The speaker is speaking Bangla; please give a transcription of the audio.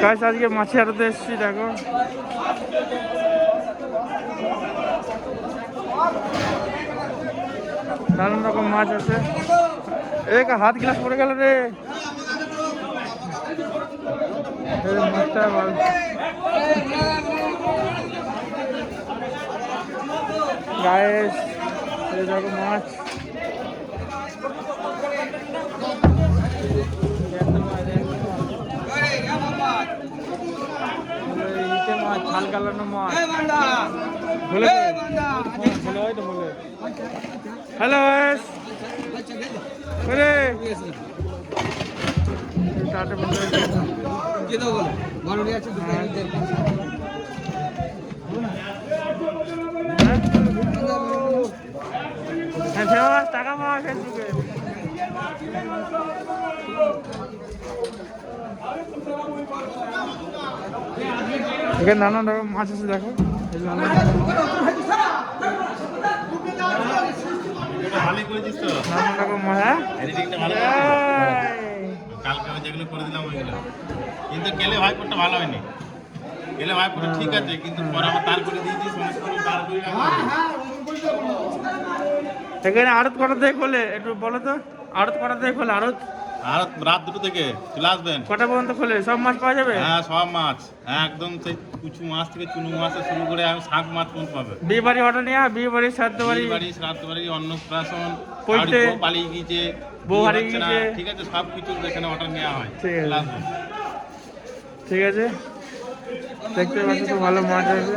গাইস আজকে মাছের আড়তে এসেছি, দেখো নানান রকম মাছ আছে। এক হাত গ্লাস পড়ে গেল রে, মাছটা গাইস এই দেখো মাছ। ইটে মাছ, ছাল কালানো মাছ। হ্যালো টাকা পাওয়া ফেসবুকে। এখানে নানান রকম মাছ আছে, দেখো নানান রকম মাছ। কালকে যেগুলো করে দিলাম ওইগুলো, কিন্তু গেলে ভাই কোনটা ভালো হয়নি। গেলে ভাই কোনটা ঠিক আছে, কিন্তু পরে আবার তার করে দিয়েছি, সমস্ত তার করে। এখানে আড়ত কটা থেকে খোলে একটু বলো তো? আড়ত কটা থেকে খোলে? আড়ত রাত 2টো থেকে চলে আসবেন। কটা পর্যন্ত খোলে? সব মাছ পাওয়া যাবে? হ্যাঁ সব মাছ, একদম সেই কুচু মাছ থেকে চুনো মাছ শুরু করে আমি শাক মাছ পর্যন্ত পাবে। বিয়ে বাড়ি অর্ডার নেওয়া, বিয়ে বাড়ি শ্রাদ্ধ বাড়ি, শ্রাদ্ধ বাড়ি, অন্নপ্রাশন, পৈতে পালিয়ে গিয়েছে, বউ হারিয়ে গিয়েছে, ঠিক আছে, সব কিছু এখানে অর্ডার নেওয়া হয়। ঠিক আছে, দেখতে পাচ্ছি তো ভালো মাছ আছে।